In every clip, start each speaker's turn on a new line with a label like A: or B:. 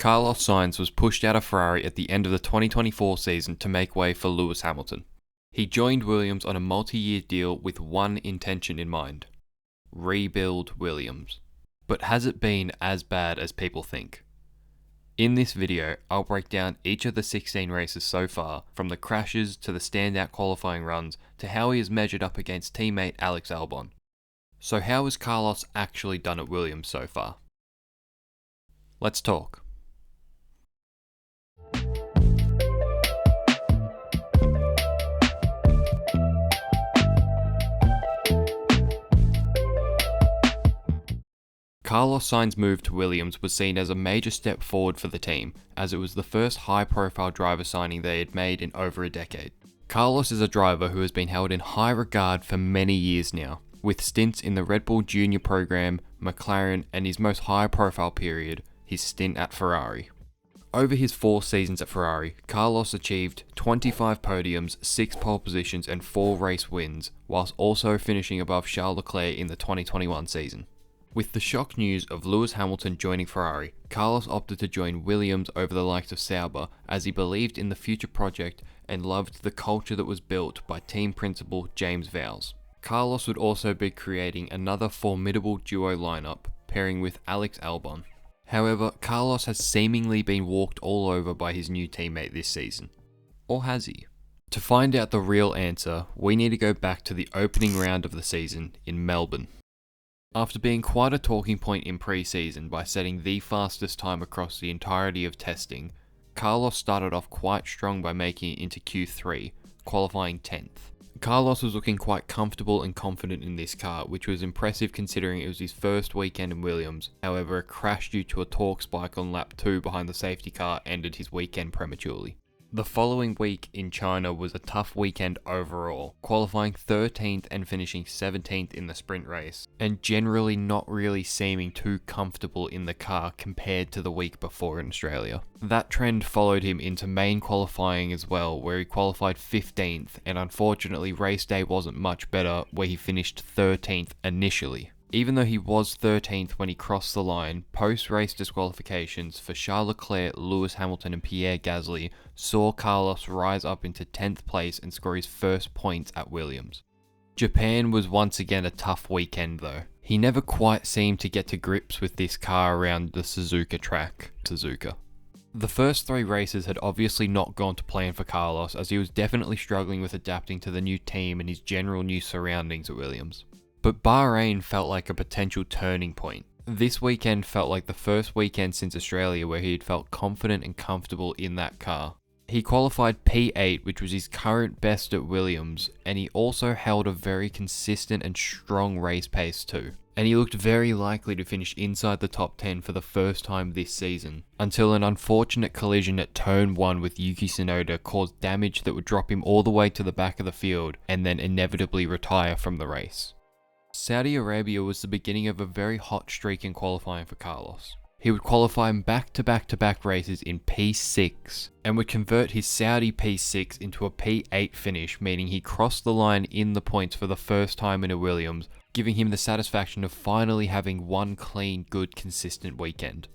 A: Carlos Sainz was pushed out of Ferrari at the end of the 2024 season to make way for Lewis Hamilton. He joined Williams on a multi-year deal with one intention in mind: rebuild Williams. But has it been as bad as people think? In this video, I'll break down each of the 16 races so far, from the crashes to the standout qualifying runs to how he has measured up against teammate Alex Albon. So how has Carlos actually done at Williams so far? Let's talk. Carlos Sainz's move to Williams was seen as a major step forward for the team, as it was the first high-profile driver signing they had made in over a decade. Carlos is a driver who has been held in high regard for many years now, with stints in the Red Bull Junior program, McLaren, and his most high-profile period, his stint at Ferrari. Over his 4 seasons at Ferrari, Carlos achieved 25 podiums, 6 pole positions and 4 race wins, whilst also finishing above Charles Leclerc in the 2021 season. With the shock news of Lewis Hamilton joining Ferrari, Carlos opted to join Williams over the likes of Sauber, as he believed in the future project and loved the culture that was built by team principal James Vowles. Carlos would also be creating another formidable duo lineup, pairing with Alex Albon. However, Carlos has seemingly been walked all over by his new teammate this season. Or has he? To find out the real answer, we need to go back to the opening round of the season in Melbourne. After being quite a talking point in pre-season by setting the fastest time across the entirety of testing, Carlos started off quite strong by making it into Q3, qualifying 10th. Carlos was looking quite comfortable and confident in this car, which was impressive considering it was his first weekend in Williams. However, a crash due to a torque spike on lap 2 behind the safety car ended his weekend prematurely. The following week in China was a tough weekend overall, qualifying 13th and finishing 17th in the sprint race, and generally not really seeming too comfortable in the car compared to the week before in Australia. That trend followed him into main qualifying as well, where he qualified 15th, and unfortunately race day wasn't much better, where he finished 13th initially. Even though he was 13th when he crossed the line, post-race disqualifications for Charles Leclerc, Lewis Hamilton and Pierre Gasly saw Carlos rise up into 10th place and score his first points at Williams. Japan was once again a tough weekend though. He never quite seemed to get to grips with this car around the Suzuka track. The first 3 races had obviously not gone to plan for Carlos, as he was definitely struggling with adapting to the new team and his general new surroundings at Williams. But Bahrain felt like a potential turning point. This weekend felt like the first weekend since Australia where he had felt confident and comfortable in that car. He qualified P8, which was his current best at Williams, and he also held a very consistent and strong race pace too. And he looked very likely to finish inside the top 10 for the first time this season, until an unfortunate collision at turn 1 with Yuki Tsunoda caused damage that would drop him all the way to the back of the field and then inevitably retire from the race. Saudi Arabia was the beginning of a very hot streak in qualifying for Carlos. He would qualify in back-to-back races in P6 and would convert his Saudi P6 into a P8 finish, meaning he crossed the line in the points for the first time in a Williams, giving him the satisfaction of finally having one clean, good, consistent weekend.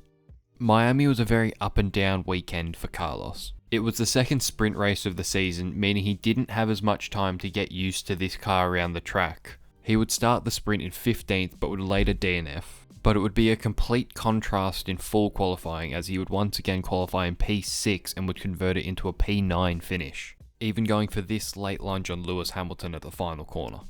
A: Miami was a very up and down weekend for Carlos. It was the second sprint race of the season, meaning he didn't have as much time to get used to this car around the track. He would start the sprint in 15th but would later DNF. But it would be a complete contrast in full qualifying, as he would once again qualify in P6 and would convert it into a P9 finish, even going for this late lunge on Lewis Hamilton at the final corner.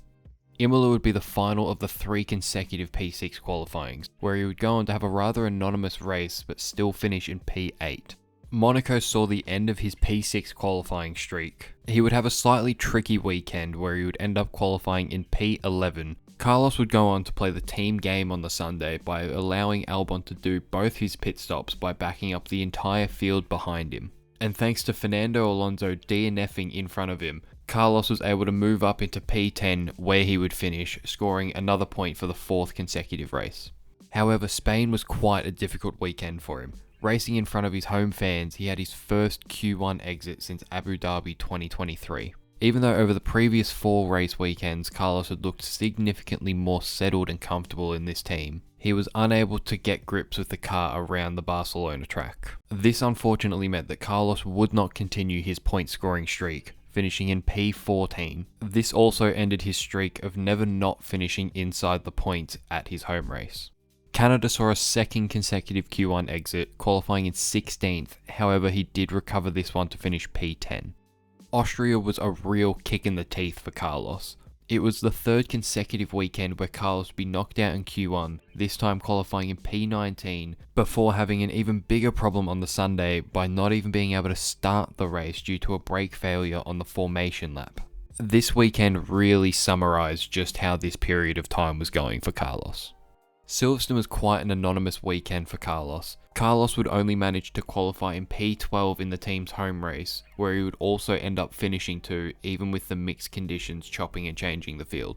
A: Imola would be the final of the 3 consecutive P6 qualifyings, where he would go on to have a rather anonymous race but still finish in P8. Monaco saw the end of his P6 qualifying streak. He would have a slightly tricky weekend where he would end up qualifying in P11. Carlos would go on to play the team game on the Sunday by allowing Albon to do both his pit stops by backing up the entire field behind him. And thanks to Fernando Alonso DNFing in front of him, Carlos was able to move up into P10 where he would finish, scoring another point for the 4th consecutive race. However, Spain was quite a difficult weekend for him. Racing in front of his home fans, he had his first Q1 exit since Abu Dhabi 2023. Even though over the previous 4 race weekends, Carlos had looked significantly more settled and comfortable in this team, he was unable to get grips with the car around the Barcelona track. This unfortunately meant that Carlos would not continue his point scoring streak, finishing in P14. This also ended his streak of never not finishing inside the points at his home race. Canada saw a second consecutive Q1 exit, qualifying in 16th, however he did recover this one to finish P10. Austria was a real kick in the teeth for Carlos. It was the 3rd consecutive weekend where Carlos would be knocked out in Q1, this time qualifying in P19, before having an even bigger problem on the Sunday by not even being able to start the race due to a brake failure on the formation lap. This weekend really summarized just how this period of time was going for Carlos. Silverstone was quite an anonymous weekend for Carlos. Carlos would only manage to qualify in P12 in the team's home race, where he would also end up finishing 2, even with the mixed conditions chopping and changing the field.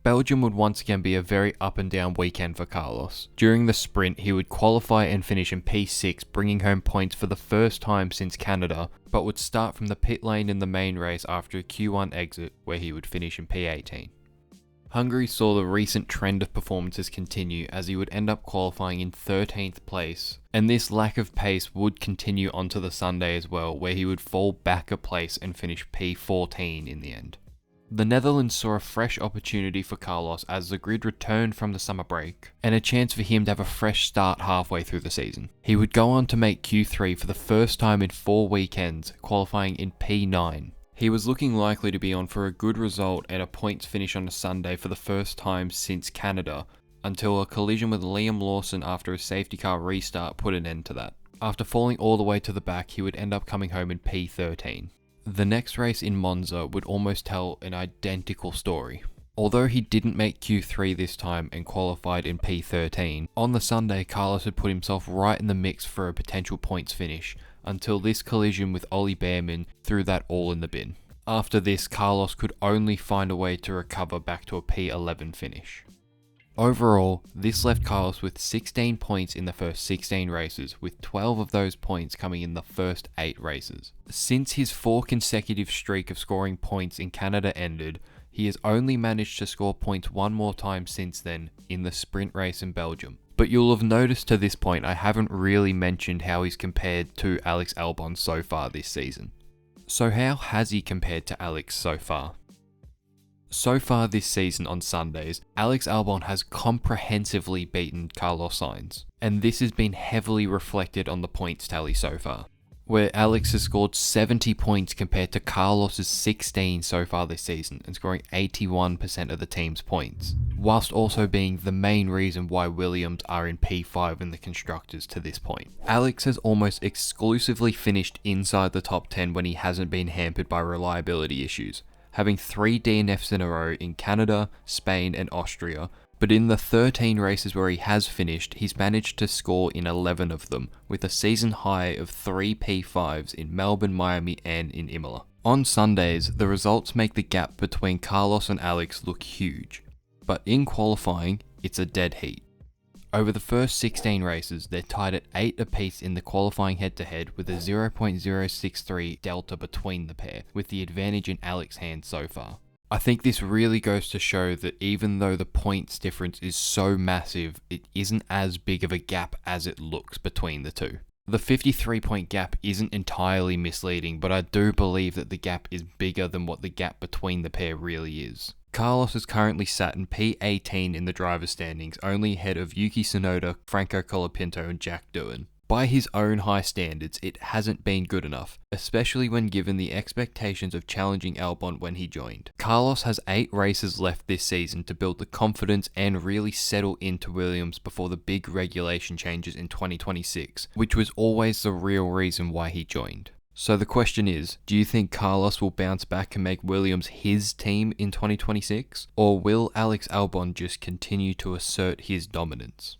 A: Belgium would once again be a very up and down weekend for Carlos. During the sprint, he would qualify and finish in P6, bringing home points for the first time since Canada, but would start from the pit lane in the main race after a Q1 exit, where he would finish in P18. Hungary saw the recent trend of performances continue as he would end up qualifying in 13th place, and this lack of pace would continue onto the Sunday as well, where he would fall back a place and finish P14 in the end. The Netherlands saw a fresh opportunity for Carlos as the grid returned from the summer break, and a chance for him to have a fresh start halfway through the season. He would go on to make Q3 for the first time in 4 weekends, qualifying in P9. He was looking likely to be on for a good result and a points finish on a Sunday for the first time since Canada, until a collision with Liam Lawson after a safety car restart put an end to that. After falling all the way to the back, he would end up coming home in P13. The next race in Monza would almost tell an identical story. Although he didn't make Q3 this time and qualified in P13, on the Sunday Carlos had put himself right in the mix for a potential points finish, until this collision with Ollie Behrman threw that all in the bin. After this, Carlos could only find a way to recover back to a P11 finish. Overall, this left Carlos with 16 points in the first 16 races, with 12 of those points coming in the first 8 races. Since his 4 consecutive streak of scoring points in Canada ended, he has only managed to score points one more time since then, in the sprint race in Belgium. But you'll have noticed to this point I haven't really mentioned how he's compared to Alex Albon so far this season. So how has he compared to Alex so far? So far this season on Sundays, Alex Albon has comprehensively beaten Carlos Sainz, and this has been heavily reflected on the points tally so far, where Alex has scored 70 points compared to Carlos's 16 so far this season and scoring 81% of the team's points, whilst also being the main reason why Williams are in P5 in the constructors to this point. Alex has almost exclusively finished inside the top 10 when he hasn't been hampered by reliability issues, having 3 DNFs in a row in Canada, Spain and Austria, but in the 13 races where he has finished, he's managed to score in 11 of them, with a season high of 3 P5s in Melbourne, Miami and in Imola. On Sundays, the results make the gap between Carlos and Alex look huge, but in qualifying, it's a dead heat. Over the first 16 races, they're tied at 8 apiece in the qualifying head-to-head with a 0.063 delta between the pair, with the advantage in Alex's hands so far. I think this really goes to show that even though the points difference is so massive, it isn't as big of a gap as it looks between the two. The 53-point gap isn't entirely misleading, but I do believe that the gap is bigger than what the gap between the pair really is. Carlos is currently sat in P18 in the driver's standings, only ahead of Yuki Tsunoda, Franco Colapinto and Jack Doohan. By his own high standards, it hasn't been good enough, especially when given the expectations of challenging Albon when he joined. Carlos has 8 races left this season to build the confidence and really settle into Williams before the big regulation changes in 2026, which was always the real reason why he joined. So the question is, do you think Carlos will bounce back and make Williams his team in 2026? Or will Alex Albon just continue to assert his dominance?